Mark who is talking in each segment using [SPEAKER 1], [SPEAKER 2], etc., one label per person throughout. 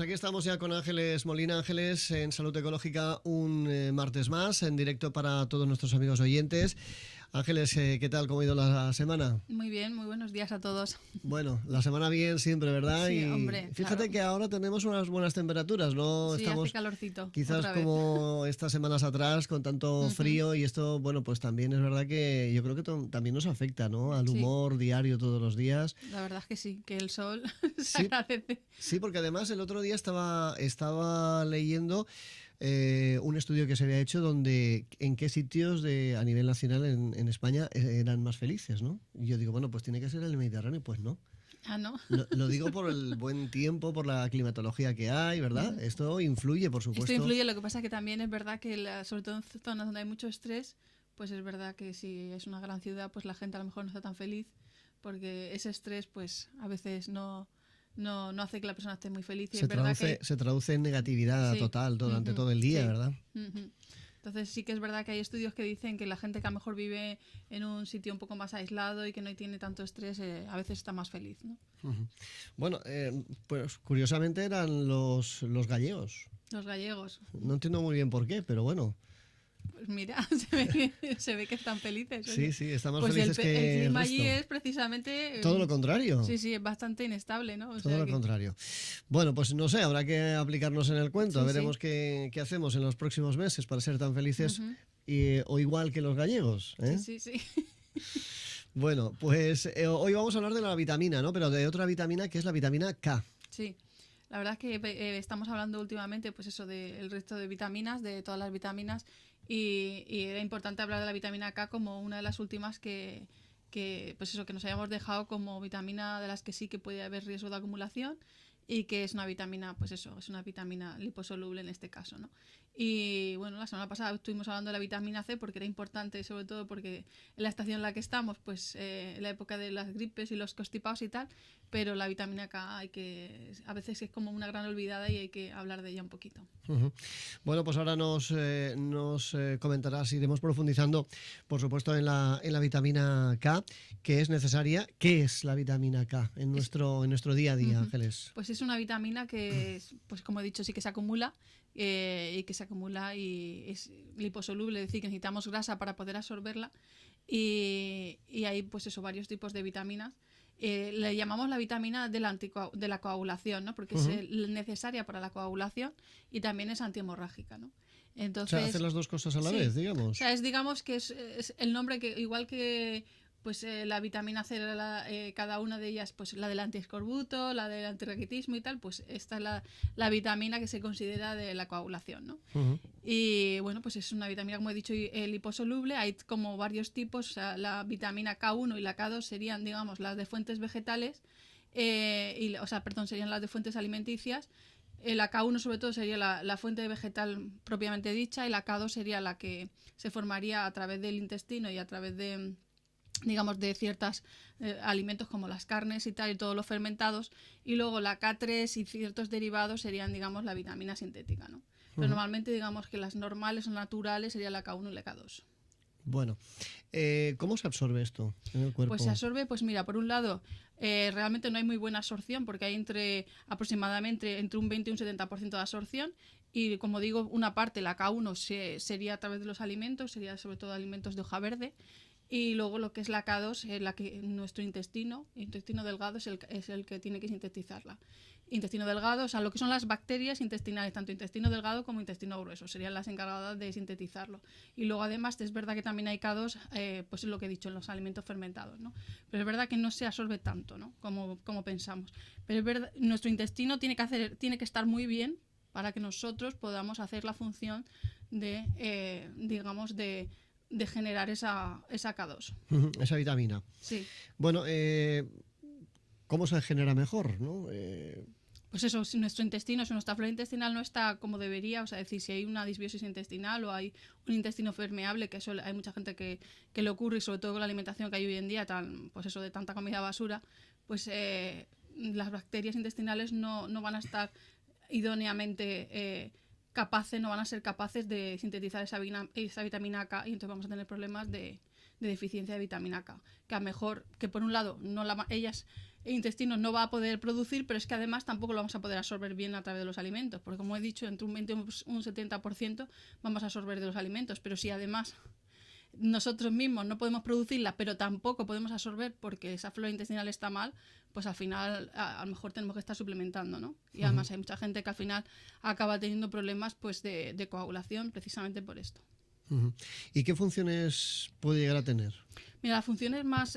[SPEAKER 1] Aquí estamos ya con Ángeles Molina. Ángeles, en Salud Ecológica, un martes más, en directo para todos nuestros amigos oyentes. Ángeles, ¿qué tal? ¿Cómo ha ido la semana?
[SPEAKER 2] Muy bien, muy buenos días a todos.
[SPEAKER 1] Bueno, la semana bien siempre, ¿verdad?
[SPEAKER 2] Sí,
[SPEAKER 1] Y
[SPEAKER 2] hombre,
[SPEAKER 1] fíjate
[SPEAKER 2] claro.
[SPEAKER 1] que ahora tenemos unas buenas temperaturas, ¿no?
[SPEAKER 2] Sí, hace
[SPEAKER 1] Estamos
[SPEAKER 2] calorcito,
[SPEAKER 1] quizás
[SPEAKER 2] otra vez.
[SPEAKER 1] como estas semanas atrás con tanto
[SPEAKER 2] Ujú.
[SPEAKER 1] frío, y esto, bueno, pues también es verdad que yo creo que también nos afecta, ¿no? Al
[SPEAKER 2] Sí,
[SPEAKER 1] humor diario todos los días.
[SPEAKER 2] la verdad es que sí, que el sol se
[SPEAKER 1] Sí,
[SPEAKER 2] agradece.
[SPEAKER 1] sí, porque además el otro día estaba leyendo un estudio que se había hecho donde en qué sitios a nivel nacional en España eran más felices, ¿no? Y yo digo, bueno, pues tiene que ser el Mediterráneo, pues no.
[SPEAKER 2] Ah, ¿no?
[SPEAKER 1] Lo digo por el buen tiempo, por la climatología que hay, ¿verdad?
[SPEAKER 2] Ujú.
[SPEAKER 1] Esto influye, por
[SPEAKER 2] Esto
[SPEAKER 1] supuesto.
[SPEAKER 2] influye, lo que pasa que también es verdad que, sobre todo en zonas donde hay mucho estrés, pues es verdad que si es una gran ciudad, pues la gente a lo mejor no está tan feliz, porque ese estrés, pues a veces no hace que la persona esté muy feliz. Y es verdad que
[SPEAKER 1] Se traduce en negatividad
[SPEAKER 2] sí,
[SPEAKER 1] total durante
[SPEAKER 2] ujú,
[SPEAKER 1] todo el día,
[SPEAKER 2] sí.
[SPEAKER 1] ¿verdad?
[SPEAKER 2] Ujú. Entonces sí que es verdad que hay estudios que dicen que la gente que a lo mejor vive en un sitio un poco más aislado y que no tiene tanto estrés, a veces está más feliz, ¿no?
[SPEAKER 1] Ujú. Bueno, pues curiosamente eran los gallegos.
[SPEAKER 2] Los gallegos,
[SPEAKER 1] No entiendo muy bien por qué, pero bueno.
[SPEAKER 2] pues mira, se ve que están felices,
[SPEAKER 1] Sí,
[SPEAKER 2] oye.
[SPEAKER 1] sí, están más
[SPEAKER 2] Pues
[SPEAKER 1] felices
[SPEAKER 2] el
[SPEAKER 1] que el
[SPEAKER 2] clima allí
[SPEAKER 1] resto.
[SPEAKER 2] es precisamente,
[SPEAKER 1] Todo lo contrario.
[SPEAKER 2] sí, sí, es bastante inestable, ¿no? O
[SPEAKER 1] Todo
[SPEAKER 2] sea
[SPEAKER 1] lo
[SPEAKER 2] que,
[SPEAKER 1] contrario. Bueno, pues no sé, habrá que aplicarnos en el cuento.
[SPEAKER 2] sí, sí.
[SPEAKER 1] Veremos qué hacemos en los próximos meses para ser tan felices
[SPEAKER 2] Ujú.
[SPEAKER 1] o igual que los gallegos,
[SPEAKER 2] Sí,
[SPEAKER 1] ¿eh?
[SPEAKER 2] sí, sí.
[SPEAKER 1] Bueno, pues hoy vamos a hablar de la vitamina, ¿no? Pero de otra vitamina que es la vitamina K.
[SPEAKER 2] Sí, la verdad es que estamos hablando últimamente, pues eso, del resto de vitaminas, de todas las vitaminas, y era importante hablar de la vitamina K como una de las últimas pues eso, que nos hayamos dejado como vitamina de las que sí que puede haber riesgo de acumulación y que es una vitamina, pues eso, es una vitamina liposoluble en este caso, ¿no? Y bueno, la semana pasada estuvimos hablando de la vitamina C porque era importante, sobre todo porque en la estación en la que estamos, pues en la época de las gripes y los constipados y tal, pero la vitamina K a veces es como una gran olvidada y hay que hablar de ella un poquito.
[SPEAKER 1] Ujú. Bueno, pues ahora nos comentarás, iremos profundizando, por supuesto, en la vitamina K, que es necesaria. ¿Qué es la vitamina K
[SPEAKER 2] Es,
[SPEAKER 1] en nuestro día a día,
[SPEAKER 2] uh-huh.
[SPEAKER 1] Ángeles?
[SPEAKER 2] Pues es una vitamina que, pues como he dicho, sí que se acumula y es liposoluble, es decir, que necesitamos grasa para poder absorberla y hay pues eso, varios tipos de vitaminas. Le llamamos la vitamina de la coagulación, ¿no? Porque es
[SPEAKER 1] Ujú.
[SPEAKER 2] necesaria para la coagulación y también es antihemorrágica, ¿no?
[SPEAKER 1] O sea, hacer
[SPEAKER 2] Entonces,
[SPEAKER 1] las dos cosas a la vez,
[SPEAKER 2] sí, o
[SPEAKER 1] digamos.
[SPEAKER 2] sea, digamos que es el nombre que, igual que pues la vitamina C, cada una de ellas, pues la del antiescorbuto, la del antirraquitismo y tal, pues esta es la vitamina que se considera de la coagulación, ¿no?
[SPEAKER 1] Ujú.
[SPEAKER 2] Y bueno, pues es una vitamina, como he dicho, liposoluble. Hay como varios tipos. O sea, la vitamina K1 y la K2 serían, digamos, las de fuentes vegetales. O sea, perdón, serían las de fuentes alimenticias. La K1 sobre todo sería la fuente vegetal propiamente dicha y la K2 sería la que se formaría a través del intestino y a través de, digamos, de ciertos alimentos como las carnes y tal, y todos los fermentados, y luego la K3 y ciertos derivados serían, digamos, la vitamina sintética, ¿no? Pero
[SPEAKER 1] Ujú.
[SPEAKER 2] normalmente, digamos que las normales o naturales serían la K1 y la K2.
[SPEAKER 1] Bueno, ¿cómo se absorbe esto en el
[SPEAKER 2] Pues se
[SPEAKER 1] cuerpo?
[SPEAKER 2] absorbe, pues mira, por un lado, realmente no hay muy buena absorción porque hay aproximadamente entre un 20 y un 70% de absorción. Y como digo, una parte, la K1, sería a través de los alimentos, sería sobre todo alimentos de hoja verde. Y luego lo que es la K2, la que nuestro intestino delgado es el que tiene que sintetizarla. Intestino delgado, o sea, lo que son las bacterias intestinales, tanto intestino delgado como intestino grueso, serían las encargadas de sintetizarlo. Y luego además es verdad que también hay K2, pues es lo que he dicho, en los alimentos fermentados, ¿no? Pero es verdad que no se absorbe tanto, ¿no? Como pensamos. Pero es verdad, nuestro intestino tiene que estar muy bien para que nosotros podamos hacer la función de, digamos, de generar esa K2.
[SPEAKER 1] Ujú. Esa vitamina.
[SPEAKER 2] Sí.
[SPEAKER 1] Bueno, ¿cómo se genera mejor, no?
[SPEAKER 2] Pues eso, si si nuestra flora intestinal no está como debería, o sea, decir, si hay una disbiosis intestinal o hay un intestino permeable, que eso hay mucha gente que le ocurre, y sobre todo con la alimentación que hay hoy en día, pues eso, de tanta comida basura, pues las bacterias intestinales no van a estar idóneamente capaces, no van a ser capaces de sintetizar esa vitamina K, y entonces vamos a tener problemas de deficiencia de vitamina K. Que a mejor, que por un lado, ellas intestino no va a poder producir, pero es que además tampoco lo vamos a poder absorber bien a través de los alimentos, porque como he dicho, entre un 20 y un 70% vamos a absorber de los alimentos, pero si además nosotros mismos no podemos producirla, pero tampoco podemos absorber porque esa flora intestinal está mal, pues al final a lo mejor tenemos que estar suplementando, ¿no? Y además hay mucha gente que al final acaba teniendo problemas pues de coagulación precisamente por esto.
[SPEAKER 1] ¿Y qué funciones puede llegar a tener?
[SPEAKER 2] Mira, las funciones más,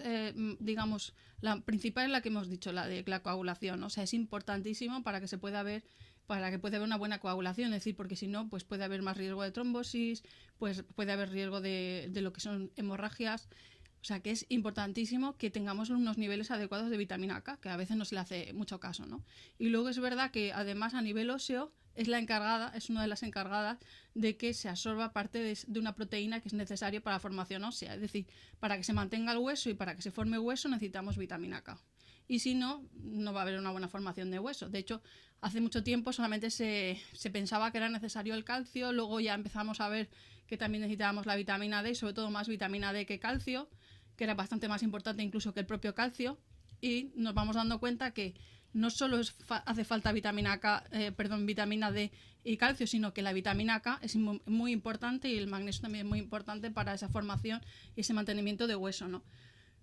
[SPEAKER 2] digamos, la principal es la que hemos dicho, la de la coagulación. O sea, es importantísimo para que se pueda ver, para que pueda haber una buena coagulación, es decir, porque si no, pues puede haber más riesgo de trombosis, pues puede haber riesgo de lo que son hemorragias. O sea, que es importantísimo que tengamos unos niveles adecuados de vitamina K, que a veces no se le hace mucho caso, ¿no? Y luego es verdad que además a nivel óseo es una de las encargadas de que se absorba parte de una proteína que es necesaria para la formación ósea. Es decir, para que se mantenga el hueso y para que se forme hueso necesitamos vitamina K. Y si no, no va a haber una buena formación de hueso. De hecho, hace mucho tiempo solamente se pensaba que era necesario el calcio, luego ya empezamos a ver que también necesitábamos la vitamina D, y sobre todo más vitamina D que calcio, que era bastante más importante incluso que el propio calcio, y nos vamos dando cuenta que no solo hace falta vitamina D y calcio, sino que la vitamina K es muy importante y el magnesio también es muy importante para esa formación y ese mantenimiento de hueso, ¿no?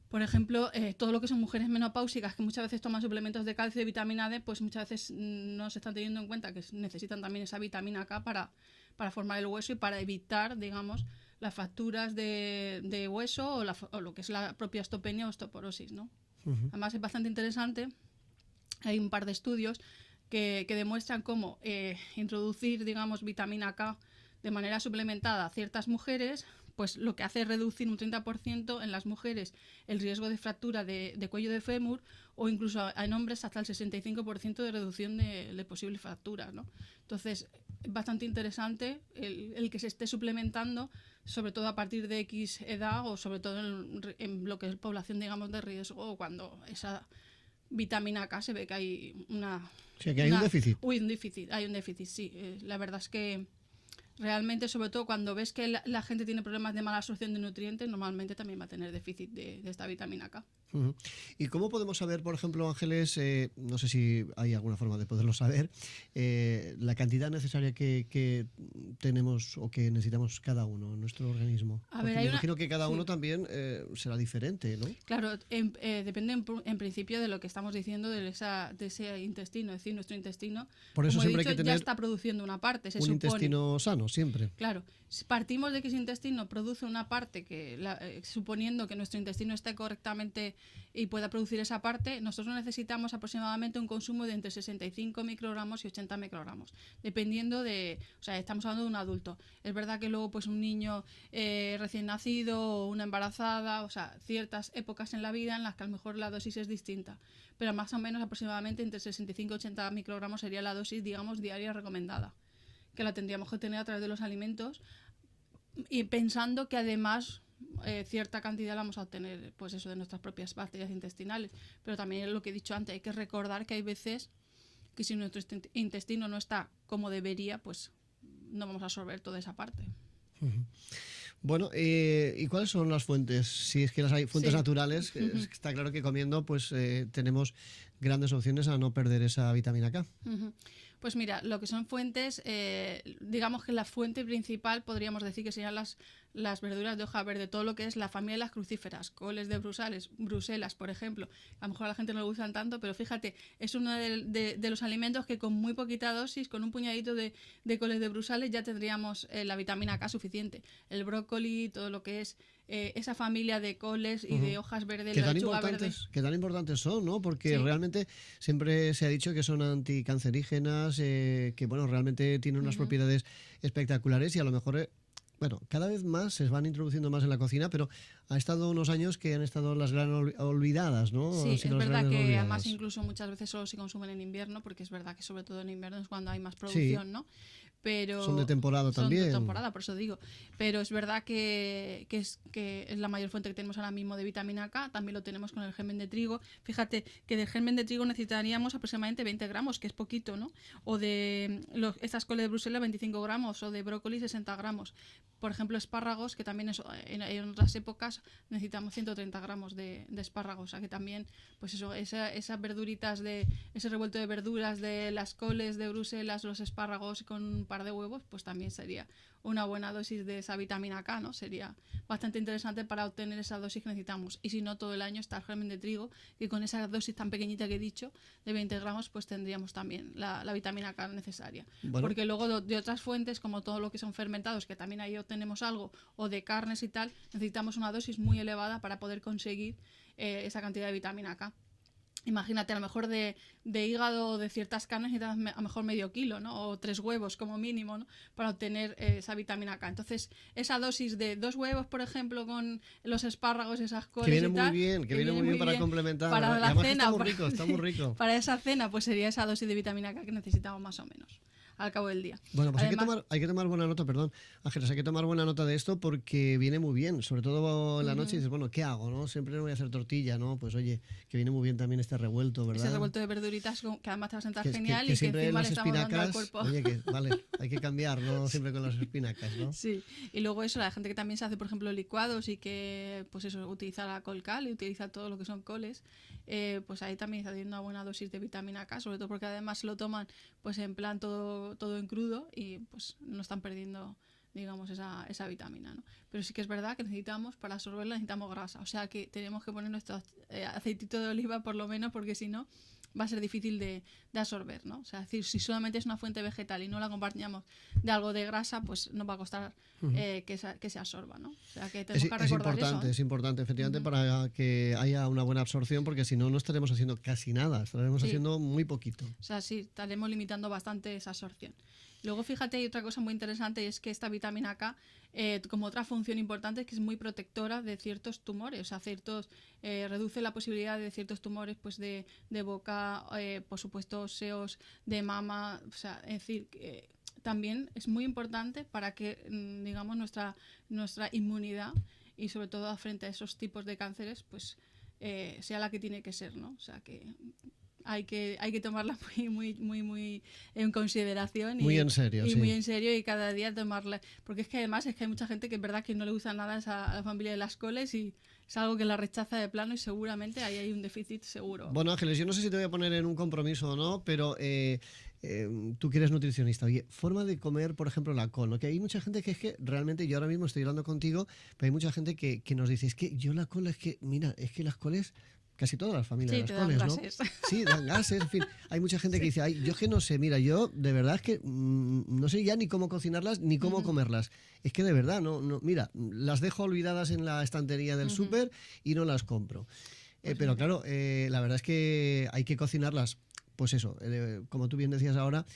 [SPEAKER 2] Por ejemplo, todo lo que son mujeres menopáusicas que muchas veces toman suplementos de calcio y vitamina D, pues muchas veces no se están teniendo en cuenta que necesitan también esa vitamina K para formar el hueso y para evitar, digamos, las fracturas de hueso o lo que es la propia osteopenia o osteoporosis, ¿no? Además es bastante interesante, hay un par de estudios que demuestran cómo introducir, digamos, vitamina K de manera suplementada a ciertas mujeres, pues lo que hace es reducir un 30% en las mujeres el riesgo de fractura de cuello de fémur, o incluso en hombres hasta el 65% de reducción de posibles fracturas, ¿no? Entonces, es bastante interesante el que se esté suplementando, sobre todo a partir de X edad o sobre todo en lo que es población, digamos, de riesgo, o cuando esa vitamina K se ve que hay
[SPEAKER 1] un déficit.
[SPEAKER 2] Hay un déficit, sí. La verdad es que realmente, sobre todo cuando ves que la gente tiene problemas de mala absorción de nutrientes, normalmente también va a tener déficit de esta vitamina K.
[SPEAKER 1] ¿Y cómo podemos saber, por ejemplo, Ángeles, no sé si hay alguna forma de poderlo saber, la cantidad necesaria que tenemos o que necesitamos cada uno en nuestro organismo? Me imagino que cada uno también será diferente, ¿no?
[SPEAKER 2] Claro, depende en principio de lo que estamos diciendo de ese intestino, es decir, nuestro intestino,
[SPEAKER 1] por eso
[SPEAKER 2] como
[SPEAKER 1] siempre
[SPEAKER 2] he dicho,
[SPEAKER 1] hay que tener
[SPEAKER 2] ya está produciendo una parte, se
[SPEAKER 1] un
[SPEAKER 2] supone.
[SPEAKER 1] Intestino sano, siempre.
[SPEAKER 2] Claro, si partimos de que ese intestino produce una parte, suponiendo que nuestro intestino esté correctamente y pueda producir esa parte, nosotros necesitamos aproximadamente un consumo de entre 65 microgramos y 80 microgramos, dependiendo o sea, estamos hablando de un adulto. Es verdad que luego pues un niño recién nacido o una embarazada, o sea, ciertas épocas en la vida en las que a lo mejor la dosis es distinta, pero más o menos aproximadamente entre 65 y 80 microgramos sería la dosis, digamos, diaria recomendada, que la tendríamos que tener a través de los alimentos, y pensando que además cierta cantidad la vamos a obtener, pues eso, de nuestras propias bacterias intestinales. Pero también lo que he dicho antes, hay que recordar que hay veces que si nuestro intestino no está como debería, pues no vamos a absorber toda esa parte.
[SPEAKER 1] Bueno, ¿y cuáles son las fuentes? Si es que las hay fuentes naturales, está claro que comiendo pues tenemos grandes opciones a no perder esa vitamina K.
[SPEAKER 2] Pues mira, lo que son fuentes, digamos que la fuente principal podríamos decir que serían las verduras de hoja verde, todo lo que es la familia de las crucíferas, coles de Bruselas, por ejemplo. A lo mejor a la gente no le gustan tanto, pero fíjate, es uno de los alimentos que con muy poquita dosis, con un puñadito de coles de Bruselas ya tendríamos la vitamina K suficiente. El brócoli, todo lo que es esa familia de coles y de hojas verdes, la lechuga verde.
[SPEAKER 1] Que tan importantes son, ¿no? Porque realmente siempre se ha dicho que son anticancerígenas, que bueno, realmente tienen unas propiedades espectaculares, y a lo mejor bueno, cada vez más se van introduciendo más en la cocina, pero ha estado unos años que han estado las gran olvidadas, ¿no?
[SPEAKER 2] Sí, es verdad que además incluso muchas veces solo se consumen en invierno, porque es verdad que sobre todo en invierno es cuando hay más producción, ¿no? Pero
[SPEAKER 1] son de temporada también.
[SPEAKER 2] Son de temporada, por eso digo. Pero es verdad que es la mayor fuente que tenemos ahora mismo de vitamina K. También lo tenemos con el germen de trigo. Fíjate que del germen de trigo necesitaríamos aproximadamente 20 gramos, que es poquito, ¿no? O de estas coles de Bruselas, 25 gramos, o de brócoli, 60 gramos. por ejemplo, espárragos, que también en otras épocas necesitamos 130 gramos de espárragos. O sea que también, pues eso, esas verduritas, ese revuelto de verduras de las coles de Bruselas, los espárragos con un par de huevos, pues también sería una buena dosis de esa vitamina K, ¿no? Sería bastante interesante para obtener esa dosis que necesitamos. Y si no, todo el año está el germen de trigo, que con esa dosis tan pequeñita que he dicho, de 20 gramos, pues tendríamos también la vitamina K necesaria.
[SPEAKER 1] Bueno.
[SPEAKER 2] Porque luego de otras fuentes, como todo lo que son fermentados, que también ahí obtenemos algo, o de carnes y tal, necesitamos una dosis muy elevada para poder conseguir esa cantidad de vitamina K. Imagínate, a lo mejor de hígado o de ciertas carnes necesitas a lo mejor medio kilo, ¿no? O 3 huevos como mínimo, ¿no? Para obtener esa vitamina K. Entonces, esa dosis de 2 huevos, por ejemplo, con los espárragos, esas coles
[SPEAKER 1] que viene
[SPEAKER 2] y tal,
[SPEAKER 1] muy bien, que viene muy bien para complementar.
[SPEAKER 2] Para la cena,
[SPEAKER 1] está muy rico.
[SPEAKER 2] Para esa cena, pues sería esa dosis de vitamina K que necesitamos más o menos al cabo del día.
[SPEAKER 1] Bueno, pues
[SPEAKER 2] Además,
[SPEAKER 1] hay que tomar buena nota, perdón, Ángeles, hay que tomar buena nota de esto porque viene muy bien, sobre todo en la noche dices, bueno, ¿qué hago? ¿No? Siempre no voy a hacer tortilla, ¿no? Pues oye, que viene muy bien también este revuelto, ¿verdad?
[SPEAKER 2] ese revuelto de verduritas que además te va a sentar
[SPEAKER 1] Que
[SPEAKER 2] genial
[SPEAKER 1] que
[SPEAKER 2] y que
[SPEAKER 1] siempre
[SPEAKER 2] encima le
[SPEAKER 1] las
[SPEAKER 2] estamos dando al
[SPEAKER 1] espinacas,
[SPEAKER 2] cuerpo.
[SPEAKER 1] oye, que vale, hay que cambiar, no siempre con las espinacas, ¿no?
[SPEAKER 2] Sí, y luego eso, la gente que también se hace, por ejemplo, licuados y que, pues eso, utiliza la colcal y utiliza todo lo que son coles, pues ahí también está teniendo una buena dosis de vitamina K, sobre todo porque además lo toman pues en plan todo en crudo y pues no están perdiendo, digamos, esa vitamina, ¿no? Pero sí que es verdad que necesitamos, para absorberla necesitamos grasa, o sea que tenemos que poner nuestro aceitito de oliva por lo menos, porque si no va a ser difícil de absorber, ¿no? O sea, es decir, si solamente es una fuente vegetal y no la acompañamos de algo de grasa, pues nos va a costar que se absorba, ¿no? O sea, que tenemos que recordar eso, ¿eh?
[SPEAKER 1] Es importante, efectivamente, para que haya una buena absorción, porque si no, no estaremos haciendo casi nada, estaremos haciendo muy poquito.
[SPEAKER 2] O sea, sí, estaremos limitando bastante esa absorción. Luego, fíjate, hay otra cosa muy interesante y es que esta vitamina K, como otra función importante, es que es muy protectora de ciertos tumores. O sea, reduce la posibilidad de ciertos tumores pues de boca, por supuesto, óseos, de mama. O sea, es decir, también es muy importante para que, digamos, nuestra inmunidad y sobre todo frente a esos tipos de cánceres, pues sea la que tiene que ser, ¿no? O sea, que hay que tomarla muy en consideración
[SPEAKER 1] muy en serio,
[SPEAKER 2] muy en serio, y cada día tomarla, porque es que además es que hay mucha gente que es verdad que no le gusta nada a la familia de las coles y es algo que la rechaza de plano y seguramente ahí hay un déficit seguro.
[SPEAKER 1] Bueno, Ángeles, yo no sé si te voy a poner en un compromiso o no, pero tú que eres nutricionista, oye, forma de comer, por ejemplo, la col, ¿no? Que hay mucha gente que es que realmente, yo ahora mismo estoy hablando contigo, pero hay mucha gente que nos dice, es que yo la col es que, mira, es que las coles, casi todas las familias de las coles, ¿no?
[SPEAKER 2] Gases.
[SPEAKER 1] Sí, dan gases, en fin. Hay mucha gente que dice, ay, yo es que no sé, mira, yo de verdad es que no sé ya ni cómo cocinarlas ni cómo comerlas. Es que de verdad, no, mira, las dejo olvidadas en la estantería del súper y no las compro. Pero claro, la verdad es que hay que cocinarlas, pues eso, como tú bien decías ahora,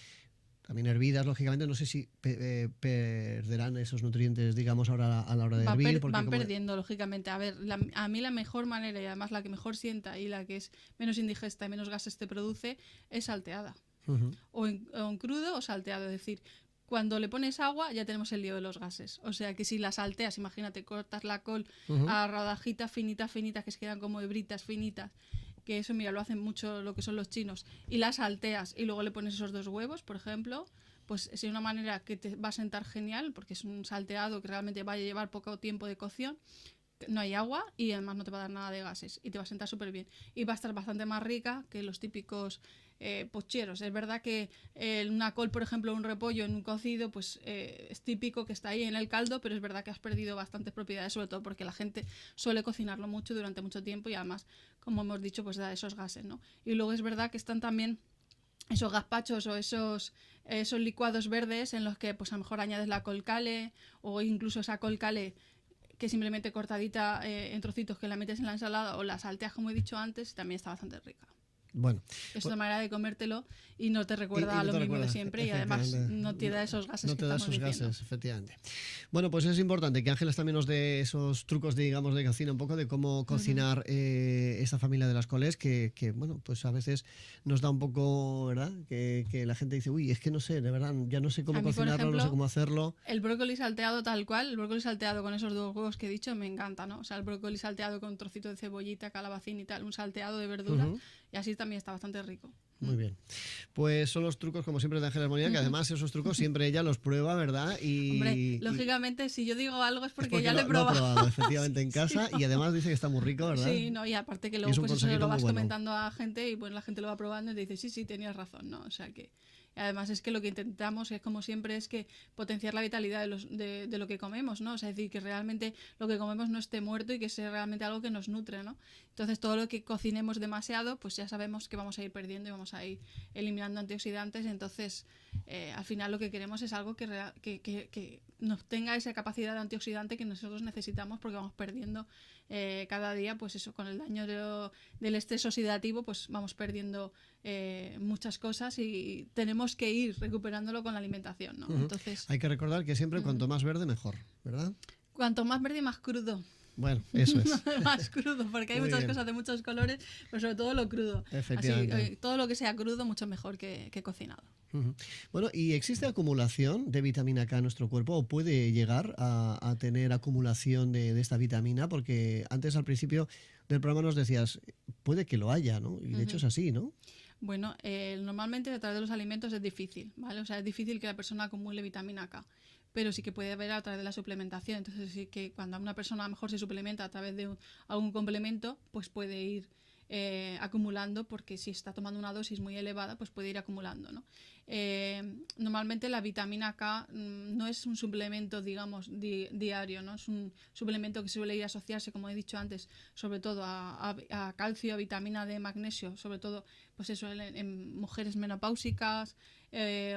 [SPEAKER 1] también hervidas, lógicamente, no sé si perderán esos nutrientes, digamos, ahora a la hora de hervir. Porque
[SPEAKER 2] van perdiendo, lógicamente. A ver, a mí la mejor manera y además la que mejor sienta y la que es menos indigesta y menos gases te produce es salteada. O en crudo o salteado, es decir, cuando le pones agua ya tenemos el lío de los gases. O sea que si la salteas, imagínate, cortas la col a rodajitas finitas, que se quedan como hebritas finitas, que eso, mira, lo hacen mucho lo que son los chinos, y las salteas y luego le pones esos 2 huevos, por ejemplo, pues es una manera que te va a sentar genial, porque es un salteado que realmente va a llevar poco tiempo de cocción, no hay agua y además no te va a dar nada de gases y te va a sentar súper bien. Y va a estar bastante más rica que los típicos pocheros. Es verdad que una col, por ejemplo, un repollo en un cocido, pues es típico que está ahí en el caldo, pero es verdad que has perdido bastantes propiedades, sobre todo porque la gente suele cocinarlo mucho durante mucho tiempo y además, como hemos dicho, pues da esos gases, ¿no? Y luego es verdad que están también esos gazpachos o esos licuados verdes en los que pues a lo mejor añades la colcale o incluso esa colcale que simplemente cortadita en trocitos que la metes en la ensalada o la salteas, como he dicho antes, también está bastante rica.
[SPEAKER 1] Bueno,
[SPEAKER 2] es una manera de comértelo y no te recuerda a lo mismo de siempre y además no te da esos gases.
[SPEAKER 1] No
[SPEAKER 2] te
[SPEAKER 1] da esos gases, efectivamente. Bueno, pues es importante que Ángeles también nos dé esos trucos, digamos, de cocina, un poco de cómo cocinar esta familia de las coles, que bueno, pues a veces nos da un poco, ¿verdad? Que la gente dice, uy, es que no sé, de verdad, ya no sé cómo cocinarlo, ejemplo, no sé cómo hacerlo.
[SPEAKER 2] El brócoli salteado tal cual, el brócoli salteado con esos 2 huevos que he dicho, me encanta, ¿no? O sea, el brócoli salteado con un trocito de ceballita, calabacín y tal, un salteado de verdura, y así también está bastante rico.
[SPEAKER 1] Muy bien. Pues son los trucos, como siempre, de Ángeles Molina, que además esos trucos siempre ella los prueba, ¿verdad?
[SPEAKER 2] Hombre, lógicamente, si yo digo algo es porque ya lo he
[SPEAKER 1] Lo
[SPEAKER 2] probado.
[SPEAKER 1] ha probado, efectivamente, en casa,
[SPEAKER 2] Sí.
[SPEAKER 1] y además dice que está muy rico, ¿verdad?
[SPEAKER 2] Sí, no, y aparte que
[SPEAKER 1] Y
[SPEAKER 2] luego
[SPEAKER 1] es un
[SPEAKER 2] pues eso
[SPEAKER 1] consejito
[SPEAKER 2] lo
[SPEAKER 1] muy
[SPEAKER 2] vas
[SPEAKER 1] bueno.
[SPEAKER 2] comentando a gente y pues la gente lo va probando y te dice, sí, sí, tenías razón, ¿no? O sea que... Y además es que lo que intentamos es, como siempre, es que potenciar la vitalidad de lo que comemos, ¿no? O sea, es decir, que realmente lo que comemos no esté muerto y que sea realmente algo que nos nutre, ¿no? Entonces, todo lo que cocinemos demasiado, pues ya sabemos que vamos a ir perdiendo y vamos a ir eliminando antioxidantes. Entonces, al final lo que queremos es algo que nos tenga esa capacidad de antioxidante que nosotros necesitamos, porque vamos perdiendo cada día, pues eso, con el daño del estrés oxidativo, pues vamos perdiendo muchas cosas y tenemos que ir recuperándolo con la alimentación, ¿no? Entonces,
[SPEAKER 1] hay que recordar que siempre cuanto más verde mejor, ¿verdad?
[SPEAKER 2] cuanto más verde, más crudo.
[SPEAKER 1] Bueno, eso es.
[SPEAKER 2] Más crudo, porque hay
[SPEAKER 1] Muy
[SPEAKER 2] muchas
[SPEAKER 1] bien.
[SPEAKER 2] cosas de muchos colores, pero sobre todo lo crudo.
[SPEAKER 1] Efectivamente.
[SPEAKER 2] Así, todo lo que sea crudo, mucho mejor que cocinado.
[SPEAKER 1] Ujú. Bueno, ¿y existe acumulación de vitamina K en nuestro cuerpo o puede llegar a tener acumulación de esta vitamina? Porque antes, al principio del programa, nos decías, puede que lo haya, ¿no? Y de hecho es así, ¿no?
[SPEAKER 2] Bueno, normalmente a través de los alimentos es difícil, ¿vale? O sea, es difícil que la persona acumule vitamina K, pero sí que puede haber a través de la suplementación. Entonces sí que cuando una persona a lo mejor se suplementa a través de algún complemento, pues puede ir acumulando, porque si está tomando una dosis muy elevada, pues puede ir acumulando, ¿no? Normalmente la vitamina K no es un suplemento, digamos, diario, ¿no? Es un suplemento que suele ir a asociarse, como he dicho antes, sobre todo a calcio, a vitamina D, magnesio, sobre todo, pues eso, en mujeres menopáusicas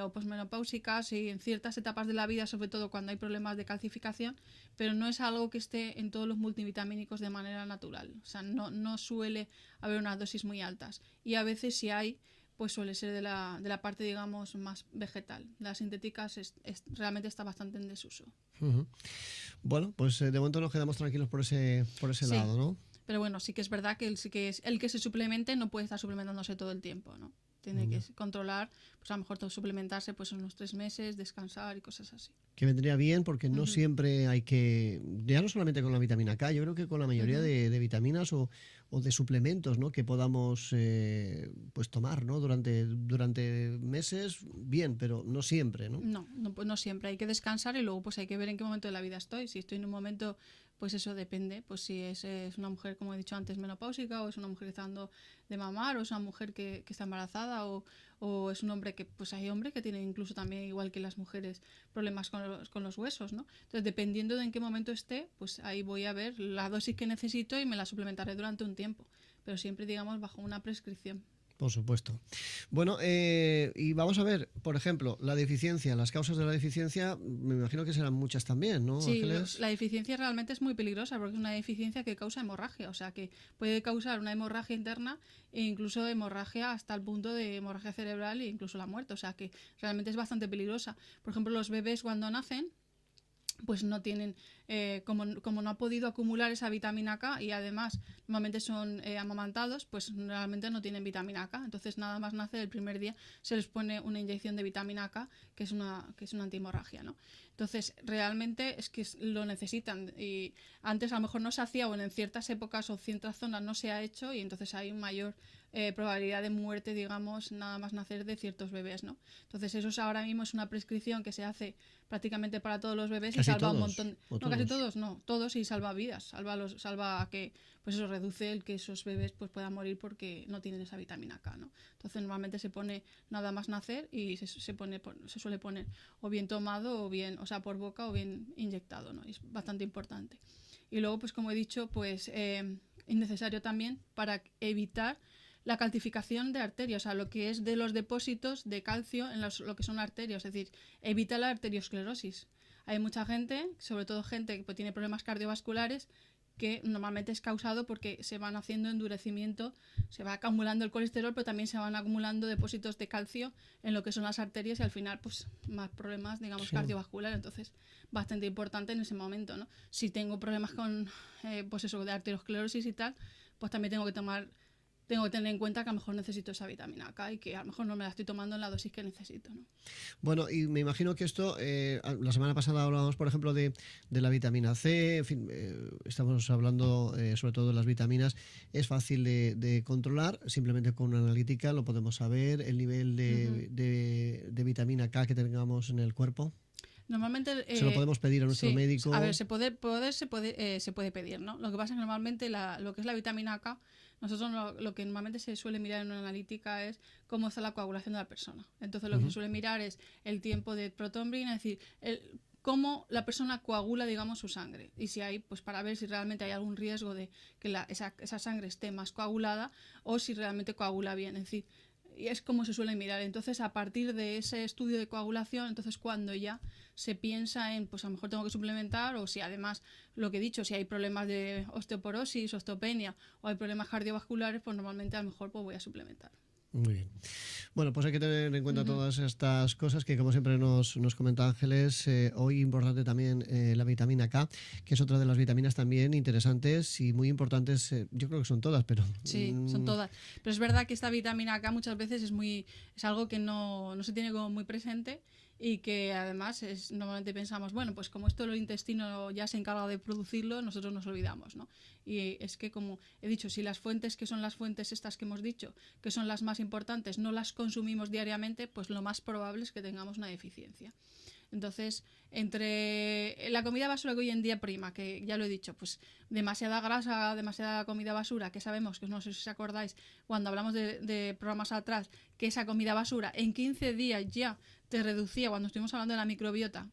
[SPEAKER 2] o posmenopáusicas y en ciertas etapas de la vida, sobre todo cuando hay problemas de calcificación, pero no es algo que esté en todos los multivitamínicos de manera natural. O sea, no suele haber unas dosis muy altas. Y a veces si hay, pues suele ser de la parte, digamos, más vegetal. Las sintéticas realmente está bastante en desuso.
[SPEAKER 1] Ujú. Bueno, pues de momento nos quedamos tranquilos por ese
[SPEAKER 2] Sí.
[SPEAKER 1] lado, ¿no?
[SPEAKER 2] Pero bueno, sí que es verdad que el que se suplemente no puede estar suplementándose todo el tiempo, ¿no? Tiene que controlar, pues a lo mejor todo suplementarse pues unos 3 meses, descansar y cosas así.
[SPEAKER 1] Que vendría bien porque no siempre hay que, ya no solamente con la vitamina K, yo creo que con la mayoría de vitaminas o de suplementos, ¿no? Que podamos pues tomar, ¿no? Durante meses, bien, pero no siempre, ¿no?
[SPEAKER 2] Pues no siempre. Hay que descansar y luego pues hay que ver en qué momento de la vida estoy. Si estoy en un momento, pues eso depende. Pues si es una mujer, como he dicho antes, menopáusica, o es una mujer que está dando de mamar, o es una mujer que está embarazada, o es un hombre que, pues hay hombres que tienen incluso también, igual que las mujeres, problemas con los huesos, ¿no? Entonces, dependiendo de en qué momento esté, pues ahí voy a ver la dosis que necesito y me la suplementaré durante un tiempo. Pero siempre, digamos, bajo una prescripción.
[SPEAKER 1] Por supuesto. Bueno, y vamos a ver, por ejemplo, la deficiencia, las causas de la deficiencia, me imagino que serán muchas también, ¿no,
[SPEAKER 2] Sí,
[SPEAKER 1] Ángeles?
[SPEAKER 2] la deficiencia realmente es muy peligrosa porque es una deficiencia que causa hemorragia, o sea que puede causar una hemorragia interna e incluso hemorragia hasta el punto de hemorragia cerebral e incluso la muerte, o sea que realmente es bastante peligrosa. Por ejemplo, los bebés cuando nacen pues no tienen, como no ha podido acumular esa vitamina K y además normalmente son amamantados, pues realmente no tienen vitamina K. Entonces nada más nace el primer día se les pone una inyección de vitamina K que es una antihemorragia, ¿no? Entonces realmente es que lo necesitan y antes a lo mejor no se hacía o en ciertas épocas o ciertas zonas no se ha hecho y entonces hay mayor probabilidad de muerte, digamos, nada más nacer de ciertos bebés, ¿no? Entonces eso ahora mismo es una prescripción que se hace prácticamente para todos los bebés y salva un montón. No, casi todos, no, todos y salva vidas, salva a que, pues eso reduce el que esos bebés pues puedan morir porque no tienen esa vitamina K, ¿no? Entonces normalmente se pone nada más nacer y se suele poner o bien tomado o bien, o sea, por boca o bien inyectado, ¿no? Y es bastante importante. Y luego, pues como he dicho, pues es necesario también para evitar la calcificación de arterias, o sea, lo que es de los depósitos de calcio en lo que son arterias, es decir, evita la arteriosclerosis. Hay mucha gente, sobre todo gente que tiene problemas cardiovasculares, que normalmente es causado porque se van haciendo endurecimiento, se va acumulando el colesterol, pero también se van acumulando depósitos de calcio en lo que son las arterias y al final, pues, más problemas, digamos, cardiovasculares. Entonces, bastante importante en ese momento, ¿no? Si tengo problemas con, pues eso, de arteriosclerosis y tal, pues también tengo que tomar tengo que tener en cuenta que a lo mejor necesito esa vitamina K y que a lo mejor no me la estoy tomando en la dosis que necesito, ¿no?
[SPEAKER 1] Bueno, y me imagino que esto, la semana pasada hablábamos, por ejemplo, de la vitamina C, en fin, estamos hablando sobre todo de las vitaminas, es fácil de controlar, simplemente con una analítica lo podemos saber, el nivel de vitamina K que tengamos en el cuerpo.
[SPEAKER 2] Normalmente
[SPEAKER 1] se lo podemos pedir a nuestro
[SPEAKER 2] sí,
[SPEAKER 1] médico.
[SPEAKER 2] A ver, se puede pedir, ¿no? Lo que pasa es que normalmente lo que es la vitamina K, nosotros lo que normalmente se suele mirar en una analítica es cómo está la coagulación de la persona. Entonces lo que se suele mirar es el tiempo de protonbrina, es decir, cómo la persona coagula, digamos, su sangre. Y si hay, pues para ver si realmente hay algún riesgo de que esa sangre esté más coagulada o si realmente coagula bien. Es decir, y es como se suele mirar. Entonces, a partir de ese estudio de coagulación, entonces cuando ya se piensa en, pues a lo mejor tengo que suplementar, o si además, lo que he dicho, si hay problemas de osteoporosis, osteopenia, o hay problemas cardiovasculares, pues normalmente a lo mejor pues voy a suplementar.
[SPEAKER 1] Muy bien. Bueno, pues hay que tener en cuenta todas estas cosas que, como siempre nos comenta Ángeles, hoy importante también la vitamina K, que es otra de las vitaminas también interesantes y muy importantes. Yo creo que son todas, pero...
[SPEAKER 2] Sí, son todas. Pero es verdad que esta vitamina K muchas veces es algo que no se tiene como muy presente y que además normalmente pensamos, bueno, pues como esto el intestino ya se encarga de producirlo, nosotros nos olvidamos, ¿no? Y es que, como he dicho, si las fuentes, que son las fuentes estas que hemos dicho, que son las más importantes, no las consumimos diariamente, pues lo más probable es que tengamos una deficiencia. Entonces, entre la comida basura que hoy en día prima, que ya lo he dicho, pues demasiada grasa, demasiada comida basura, que sabemos, que no sé si os acordáis, cuando hablamos de programas atrás, que esa comida basura en 15 días ya te reducía, cuando estuvimos hablando de la microbiota,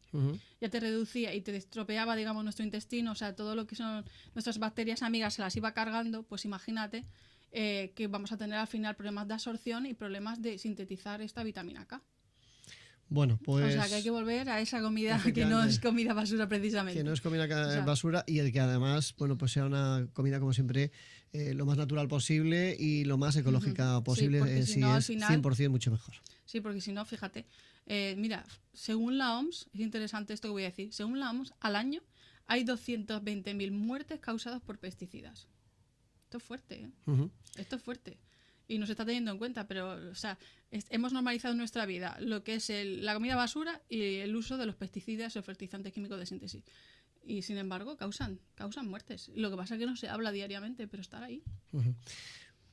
[SPEAKER 2] ya te reducía y te estropeaba, digamos, nuestro intestino, o sea, todo lo que son nuestras bacterias amigas se las iba cargando, pues imagínate que vamos a tener al final problemas de absorción y problemas de sintetizar esta vitamina K.
[SPEAKER 1] Bueno, pues...
[SPEAKER 2] O sea, que hay que volver a esa comida que no es comida basura precisamente.
[SPEAKER 1] Que no es comida basura y el que además, bueno, pues sea una comida, como siempre, lo más natural posible y lo más ecológica posible,
[SPEAKER 2] si no,
[SPEAKER 1] es
[SPEAKER 2] final,
[SPEAKER 1] 100% mucho mejor.
[SPEAKER 2] Sí, porque si no, fíjate, mira, según la OMS, es interesante esto que voy a decir, según la OMS, al año hay 220.000 muertes causadas por pesticidas. Esto es fuerte, ¿eh? Esto es fuerte. Y no se está teniendo en cuenta, pero, o sea, hemos normalizado en nuestra vida lo que es la comida basura y el uso de los pesticidas o fertilizantes químicos de síntesis. Y, sin embargo, causan muertes. Lo que pasa es que no se habla diariamente, pero están ahí.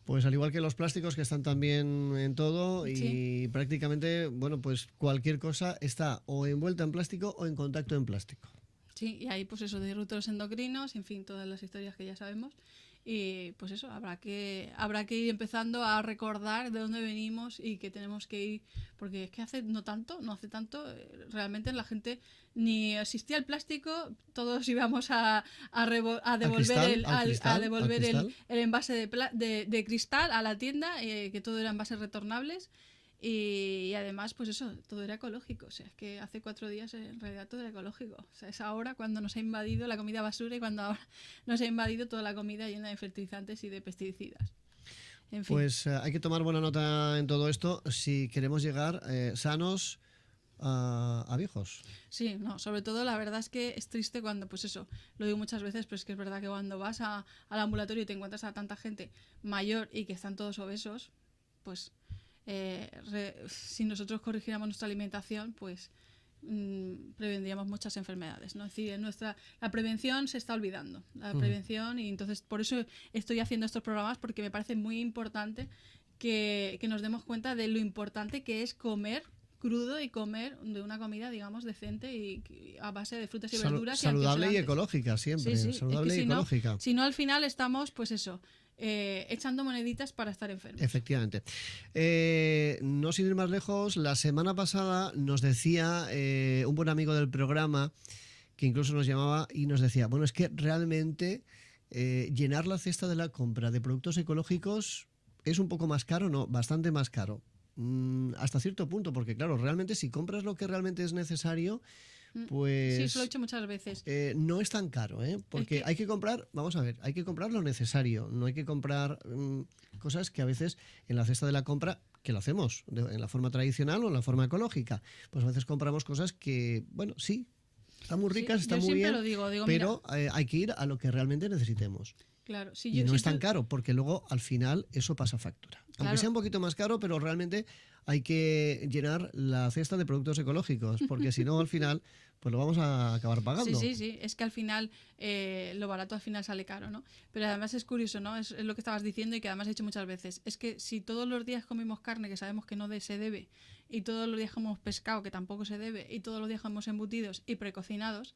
[SPEAKER 1] Pues al igual que los plásticos, que están también en todo y prácticamente, bueno, pues cualquier cosa está o envuelta en plástico o en contacto en plástico.
[SPEAKER 2] Sí, y ahí pues eso, de disruptores endocrinos, en fin, todas las historias que ya sabemos. Y pues eso, habrá que ir empezando a recordar de dónde venimos y que tenemos que ir, porque es que no hace tanto, realmente la gente ni existía el plástico, todos íbamos a devolver el envase de cristal a la tienda, que todo era envases retornables. Y además, pues eso, todo era ecológico. O sea, es que hace 4 días en realidad todo era ecológico. O sea, es ahora cuando nos ha invadido la comida basura y cuando ahora nos ha invadido toda la comida llena de fertilizantes y de pesticidas. En fin.
[SPEAKER 1] Pues hay que tomar buena nota en todo esto si queremos llegar sanos a viejos.
[SPEAKER 2] Sí, no, sobre todo la verdad es que es triste cuando, pues eso, lo digo muchas veces, pero es que es verdad que cuando vas al ambulatorio y te encuentras a tanta gente mayor y que están todos obesos, pues... si nosotros corrigiéramos nuestra alimentación, pues prevendríamos muchas enfermedades, ¿no? Es decir, la prevención se está olvidando, la prevención, y entonces por eso estoy haciendo estos programas, porque me parece muy importante que nos demos cuenta de lo importante que es comer crudo y comer de una comida, digamos, decente y a base de frutas y verduras.
[SPEAKER 1] Saludable y ecológica, siempre.
[SPEAKER 2] Sí,
[SPEAKER 1] saludable y ecológica.
[SPEAKER 2] Si no, al final estamos, pues eso, echando moneditas para estar enfermos.
[SPEAKER 1] Efectivamente. No sin ir más lejos, la semana pasada nos decía un buen amigo del programa, que incluso nos llamaba y nos decía, bueno, es que realmente llenar la cesta de la compra de productos ecológicos es un poco más caro, no, bastante más caro. Hasta cierto punto, porque claro, realmente si compras lo que realmente es necesario, pues...
[SPEAKER 2] Sí, eso lo he hecho muchas veces.
[SPEAKER 1] No es tan caro, porque hay que comprar, vamos a ver, hay que comprar lo necesario, no hay que comprar cosas que a veces en la cesta de la compra, que lo hacemos en la forma tradicional o en la forma ecológica, pues a veces compramos cosas que, bueno, sí, están muy ricas, están muy bien,
[SPEAKER 2] lo digo,
[SPEAKER 1] pero hay que ir a lo que realmente necesitemos.
[SPEAKER 2] Claro, si
[SPEAKER 1] Y
[SPEAKER 2] yo,
[SPEAKER 1] no
[SPEAKER 2] si
[SPEAKER 1] es tan
[SPEAKER 2] tú-
[SPEAKER 1] caro, porque luego al final eso pasa factura. Aunque
[SPEAKER 2] Claro.
[SPEAKER 1] sea un poquito más caro, pero realmente hay que llenar la cesta de productos ecológicos, porque si no al final pues lo vamos a acabar
[SPEAKER 2] Sí,
[SPEAKER 1] pagando.
[SPEAKER 2] sí, sí. Es que al final lo barato al final sale caro, ¿no? Pero además es curioso, ¿no? Es lo que estabas diciendo y que además he dicho muchas veces. Es que si todos los días comemos carne, que sabemos que no se debe, y todos los días comemos pescado, que tampoco se debe, y todos los días comemos embutidos y precocinados,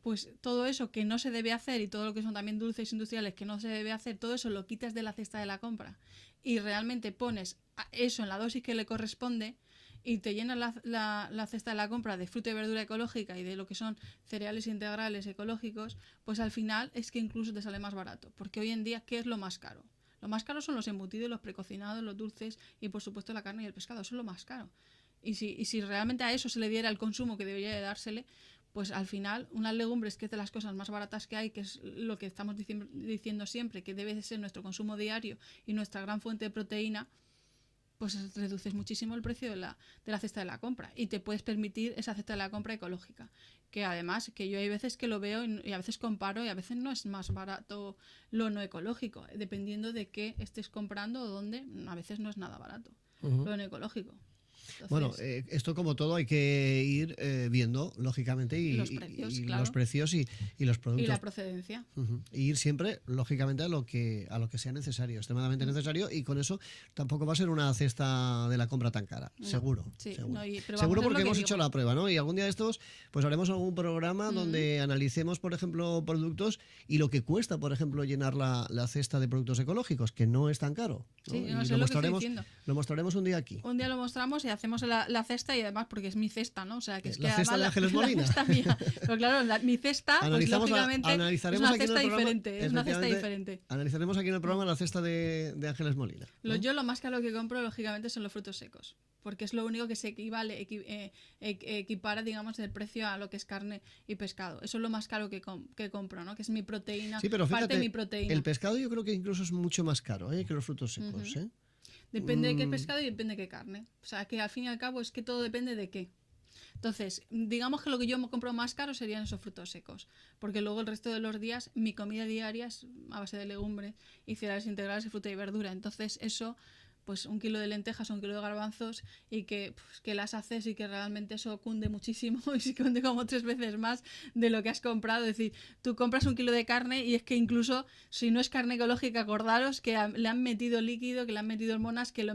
[SPEAKER 2] pues todo eso que no se debe hacer y todo lo que son también dulces industriales que no se debe hacer, todo eso lo quitas de la cesta de la compra y realmente pones eso en la dosis que le corresponde y te llenas la cesta de la compra de fruta y verdura ecológica y de lo que son cereales integrales ecológicos, pues al final es que incluso te sale más barato. Porque hoy en día, ¿qué es lo más caro? Lo más caro son los embutidos, los precocinados, los dulces y por supuesto la carne y el pescado. Eso es lo más caro. Y si realmente a eso se le diera el consumo que debería de dársele, pues al final unas legumbres, que es de las cosas más baratas que hay, que es lo que estamos diciendo siempre, que debe de ser nuestro consumo diario y nuestra gran fuente de proteína, pues reduces muchísimo el precio de la cesta de la compra y te puedes permitir esa cesta de la compra ecológica. Que además, que yo hay veces que lo veo y a veces comparo y a veces no es más barato lo no ecológico, dependiendo de qué estés comprando o dónde, a veces no es nada barato lo no ecológico. Entonces,
[SPEAKER 1] Bueno, esto como todo hay que ir viendo, lógicamente,
[SPEAKER 2] los precios,
[SPEAKER 1] y
[SPEAKER 2] claro,
[SPEAKER 1] los precios y los
[SPEAKER 2] y
[SPEAKER 1] productos.
[SPEAKER 2] la procedencia.
[SPEAKER 1] Y ir siempre, lógicamente, a lo que sea necesario, extremadamente necesario, y con eso tampoco va a ser una cesta de la compra tan cara,
[SPEAKER 2] No,
[SPEAKER 1] seguro.
[SPEAKER 2] sí,
[SPEAKER 1] seguro.
[SPEAKER 2] no, pero vamos,
[SPEAKER 1] Seguro
[SPEAKER 2] es lo
[SPEAKER 1] porque
[SPEAKER 2] que
[SPEAKER 1] hemos
[SPEAKER 2] digo.
[SPEAKER 1] hecho la prueba, ¿no? Y algún día de estos, pues haremos algún programa donde analicemos, por ejemplo, productos y lo que cuesta, por ejemplo, llenar la cesta de productos ecológicos, que no es tan caro, ¿no?
[SPEAKER 2] Sí, no
[SPEAKER 1] Y
[SPEAKER 2] sé lo que estoy diciendo.
[SPEAKER 1] lo mostraremos un día aquí.
[SPEAKER 2] Un día lo mostramos y hacemos la cesta y además porque es mi cesta, ¿no? O sea, que es
[SPEAKER 1] La
[SPEAKER 2] que
[SPEAKER 1] cesta
[SPEAKER 2] además
[SPEAKER 1] de Ángeles Molina.
[SPEAKER 2] la cesta mía. Pero claro, mi cesta, pues lógicamente es
[SPEAKER 1] analizaremos
[SPEAKER 2] una
[SPEAKER 1] aquí en
[SPEAKER 2] cesta
[SPEAKER 1] el programa,
[SPEAKER 2] diferente, es una cesta
[SPEAKER 1] efectivamente,
[SPEAKER 2] diferente.
[SPEAKER 1] analizaremos aquí en el programa la cesta de Ángeles Molina, ¿no?
[SPEAKER 2] Yo lo más caro que compro, lógicamente, son los frutos secos. Porque es lo único que se equipara, digamos, el precio a lo que es carne y pescado. Eso es lo más caro que compro, ¿no? Que es mi proteína,
[SPEAKER 1] Sí, pero
[SPEAKER 2] parte
[SPEAKER 1] fíjate,
[SPEAKER 2] de mi proteína.
[SPEAKER 1] el pescado yo creo que incluso es mucho más caro, que los frutos secos, ¿eh?
[SPEAKER 2] Depende de qué pescado y depende de qué carne. O sea, que al fin y al cabo es que todo depende de qué. Entonces, digamos que lo que yo me compro más caro serían esos frutos secos, porque luego el resto de los días mi comida diaria es a base de legumbres y cereales integrales y fruta y verdura. Entonces, eso, pues 1 kilo de lentejas o 1 kilo de garbanzos y que las haces y que realmente eso cunde muchísimo y se cunde como 3 veces más de lo que has comprado. Es decir, tú compras 1 kilo de carne y es que incluso si no es carne ecológica, acordaros que le han metido líquido, que le han metido hormonas, que lo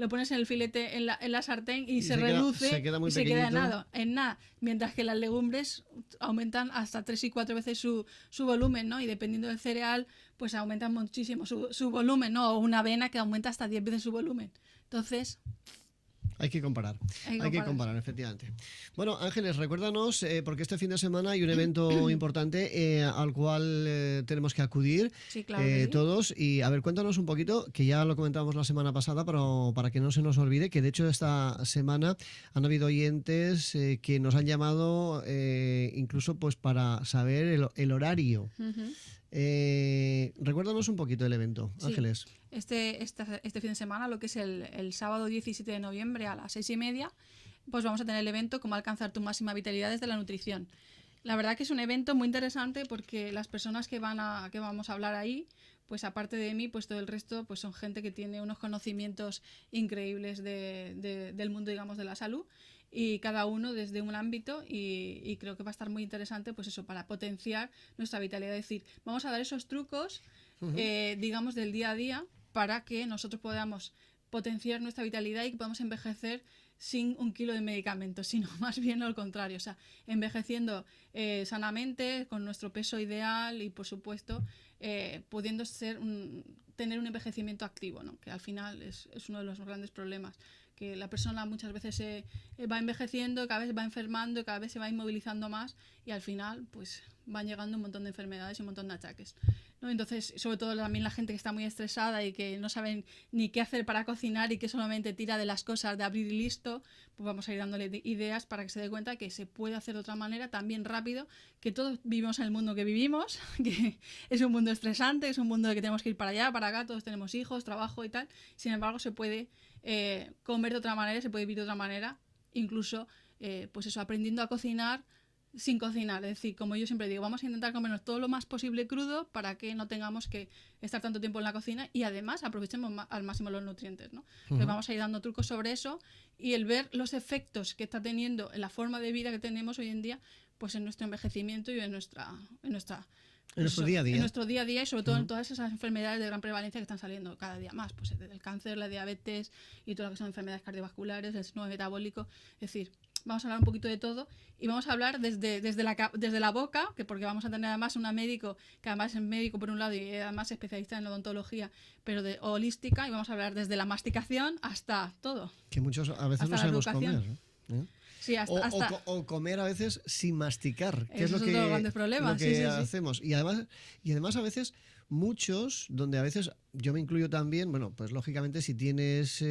[SPEAKER 2] pones en el filete en la sartén y se reduce
[SPEAKER 1] se queda muy
[SPEAKER 2] y se queda
[SPEAKER 1] pequeñito.
[SPEAKER 2] en nada. Mientras que las legumbres aumentan hasta 3 y 4 veces su volumen, ¿no? Y dependiendo del cereal, pues aumentan muchísimo su volumen, ¿no? O una avena que aumenta hasta 10 veces su volumen. Entonces,
[SPEAKER 1] Hay que comparar,
[SPEAKER 2] hay que comparar.
[SPEAKER 1] efectivamente. Bueno, Ángeles, recuérdanos, porque este fin de semana hay un evento importante al cual tenemos que acudir
[SPEAKER 2] Sí, claro que sí.
[SPEAKER 1] todos. Y a ver, cuéntanos un poquito, que ya lo comentábamos la semana pasada, pero para que no se nos olvide, que de hecho esta semana han habido oyentes que nos han llamado incluso pues para saber el horario.
[SPEAKER 2] Ujú.
[SPEAKER 1] Recuérdanos un poquito el evento,
[SPEAKER 2] Sí.
[SPEAKER 1] Ángeles.
[SPEAKER 2] Este fin de semana, lo que es el sábado 17 de noviembre a las 6:30, pues vamos a tener el evento Cómo alcanzar tu máxima vitalidad desde la nutrición. La verdad que es un evento muy interesante porque las personas que vamos a hablar ahí, pues aparte de mí, pues todo el resto pues son gente que tiene unos conocimientos increíbles del mundo, digamos, de la salud y cada uno desde un ámbito y creo que va a estar muy interesante pues eso, para potenciar nuestra vitalidad. Es decir, vamos a dar esos trucos, digamos, del día a día para que nosotros podamos potenciar nuestra vitalidad y que podamos envejecer sin 1 kilo de medicamentos, sino más bien al contrario, o sea, envejeciendo sanamente, con nuestro peso ideal y, por supuesto, pudiendo tener un envejecimiento activo, ¿no? Que al final es uno de los grandes problemas, que la persona muchas veces va envejeciendo, cada vez va enfermando, cada vez se va inmovilizando más y al final pues van llegando un montón de enfermedades y un montón de achaques, ¿no? Entonces, sobre todo también la gente que está muy estresada y que no saben ni qué hacer para cocinar y que solamente tira de las cosas de abrir y listo, pues vamos a ir dándole ideas para que se dé cuenta que se puede hacer de otra manera, también rápido, que todos vivimos en el mundo que vivimos, que es un mundo estresante, es un mundo de que tenemos que ir para allá, para acá, todos tenemos hijos, trabajo y tal, sin embargo se puede comer de otra manera, se puede vivir de otra manera, incluso pues eso, aprendiendo a cocinar sin cocinar. Es decir, como yo siempre digo, vamos a intentar comernos todo lo más posible crudo para que no tengamos que estar tanto tiempo en la cocina y además aprovechemos al máximo los nutrientes, ¿no? Entonces vamos a ir dando trucos sobre eso y el ver los efectos que está teniendo en la forma de vida que tenemos hoy en día, pues en nuestro envejecimiento y en nuestro
[SPEAKER 1] día a día.
[SPEAKER 2] En nuestro día a día y sobre todo en todas esas enfermedades de gran prevalencia que están saliendo cada día más, pues el cáncer, la diabetes y todo lo que son enfermedades cardiovasculares, el síndrome metabólico. Es decir, vamos a hablar un poquito de todo y vamos a hablar desde la boca, que porque vamos a tener además un médico, que además es médico por un lado y además especialista en odontología, pero de holística, y vamos a hablar desde la masticación hasta todo.
[SPEAKER 1] Que muchos a veces no sabemos comer, ¿eh?
[SPEAKER 2] Sí,
[SPEAKER 1] o comer a veces sin masticar, que
[SPEAKER 2] eso
[SPEAKER 1] es lo que,
[SPEAKER 2] otro grandes problemas.
[SPEAKER 1] lo que
[SPEAKER 2] sí.
[SPEAKER 1] hacemos. Y además a veces muchos, donde a veces yo me incluyo también, bueno, pues lógicamente si tienes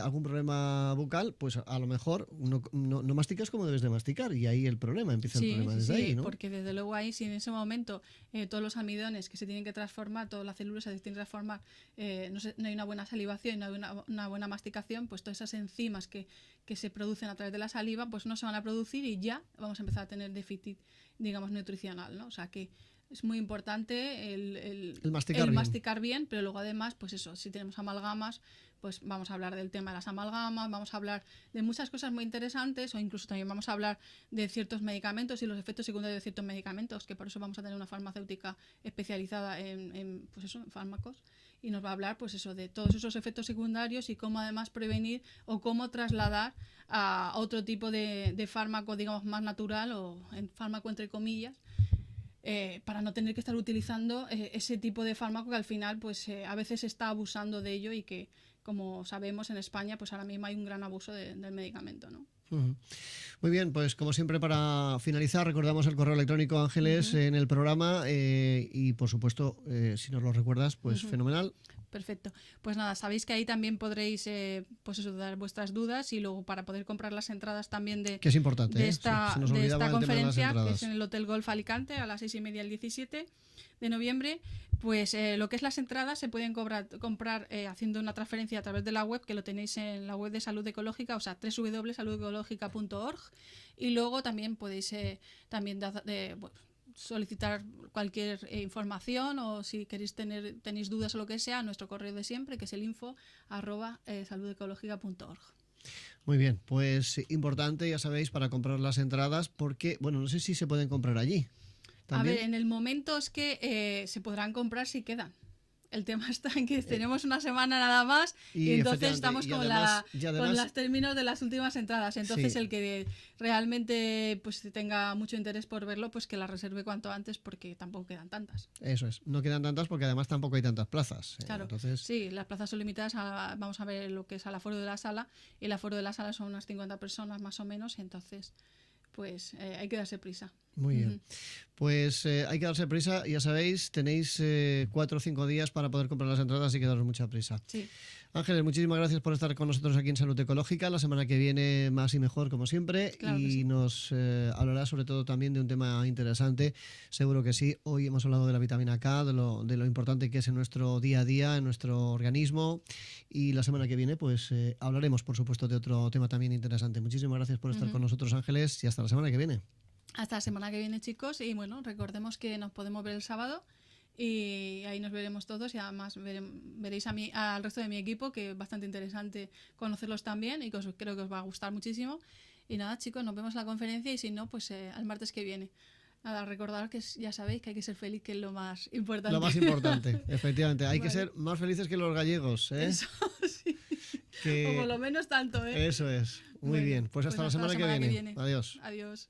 [SPEAKER 1] algún problema bucal, pues a lo mejor no masticas como debes de masticar y ahí el problema, empieza el problema desde ahí, ¿no?
[SPEAKER 2] Porque desde luego ahí, si en ese momento todos los almidones que se tienen que transformar, todas las células se tienen que transformar, no hay una buena salivación, no hay una buena masticación, pues todas esas enzimas que se producen a través de la saliva, pues no se van a producir y ya vamos a empezar a tener déficit, digamos, nutricional, ¿no? O sea que es muy importante el masticar bien, pero luego además, pues eso, si tenemos amalgamas, pues vamos a hablar del tema de las amalgamas, vamos a hablar de muchas cosas muy interesantes o incluso también vamos a hablar de ciertos medicamentos y los efectos secundarios de ciertos medicamentos, que por eso vamos a tener una farmacéutica especializada en fármacos y nos va a hablar pues eso de todos esos efectos secundarios y cómo además prevenir o cómo trasladar a otro tipo de fármaco, digamos, más natural o en fármaco entre comillas, para no tener que estar utilizando ese tipo de fármaco que al final pues a veces se está abusando de ello y que, como sabemos, en España pues ahora mismo hay un gran abuso del medicamento, ¿no?
[SPEAKER 1] Muy bien, pues como siempre para finalizar recordamos el correo electrónico, Ángeles, en el programa y por supuesto si nos lo recuerdas pues fenomenal.
[SPEAKER 2] Perfecto. Pues nada, sabéis que ahí también podréis pues eso, dar vuestras dudas y luego para poder comprar las entradas también
[SPEAKER 1] que es importante,
[SPEAKER 2] de esta conferencia,
[SPEAKER 1] de
[SPEAKER 2] que es en el Hotel Golf Alicante a las 6:30 el 17 de noviembre, pues lo que es las entradas se pueden comprar haciendo una transferencia a través de la web, que lo tenéis en la web de Salud Ecológica, o sea, www.saludecológica.org, y luego también podéis solicitar cualquier información o si queréis tenéis dudas o lo que sea, nuestro correo de siempre, que es el info@saludecológica.org.
[SPEAKER 1] Muy bien, pues importante, ya sabéis, para comprar las entradas, porque, bueno, no sé si se pueden comprar allí. ¿También?
[SPEAKER 2] A ver, en el momento es que se podrán comprar si quedan. El tema está en que tenemos una semana nada más y entonces estamos con los términos de las últimas entradas. Entonces el que realmente pues tenga mucho interés por verlo, pues que la reserve cuanto antes porque tampoco quedan tantas.
[SPEAKER 1] Eso es, no quedan tantas porque además tampoco hay tantas plazas.
[SPEAKER 2] Claro, entonces... sí, las plazas son limitadas. Vamos a ver lo que es al aforo de la sala y el aforo de la sala son unas 50 personas más o menos, entonces pues hay que darse prisa.
[SPEAKER 1] Muy bien. Pues hay que darse prisa, ya sabéis, tenéis 4 o 5 días para poder comprar las entradas y que daros mucha prisa.
[SPEAKER 2] Sí.
[SPEAKER 1] Ángeles, muchísimas gracias por estar con nosotros aquí en Salud Ecológica. La semana que viene más y mejor, como siempre,
[SPEAKER 2] claro
[SPEAKER 1] y
[SPEAKER 2] sí.
[SPEAKER 1] Nos hablará sobre todo también de un tema interesante, seguro que sí. Hoy hemos hablado de la vitamina K, de lo importante que es en nuestro día a día, en nuestro organismo, y la semana que viene pues hablaremos, por supuesto, de otro tema también interesante. Muchísimas gracias por estar con nosotros, Ángeles, y hasta la semana que viene.
[SPEAKER 2] Hasta la semana que viene, chicos, y bueno, recordemos que nos podemos ver el sábado y ahí nos veremos todos y además veréis al resto de mi equipo, que es bastante interesante conocerlos también y que creo que os va a gustar muchísimo. Y nada, chicos, nos vemos en la conferencia y si no, pues al martes que viene. Nada, recordar que ya sabéis que hay que ser feliz, que es lo más importante.
[SPEAKER 1] Lo más importante, efectivamente. Hay que ser más felices que los gallegos, ¿eh?
[SPEAKER 2] Eso, sí. O por lo menos tanto, ¿eh?
[SPEAKER 1] Eso es. Muy bien. Pues hasta la semana que viene. Adiós.
[SPEAKER 2] Adiós.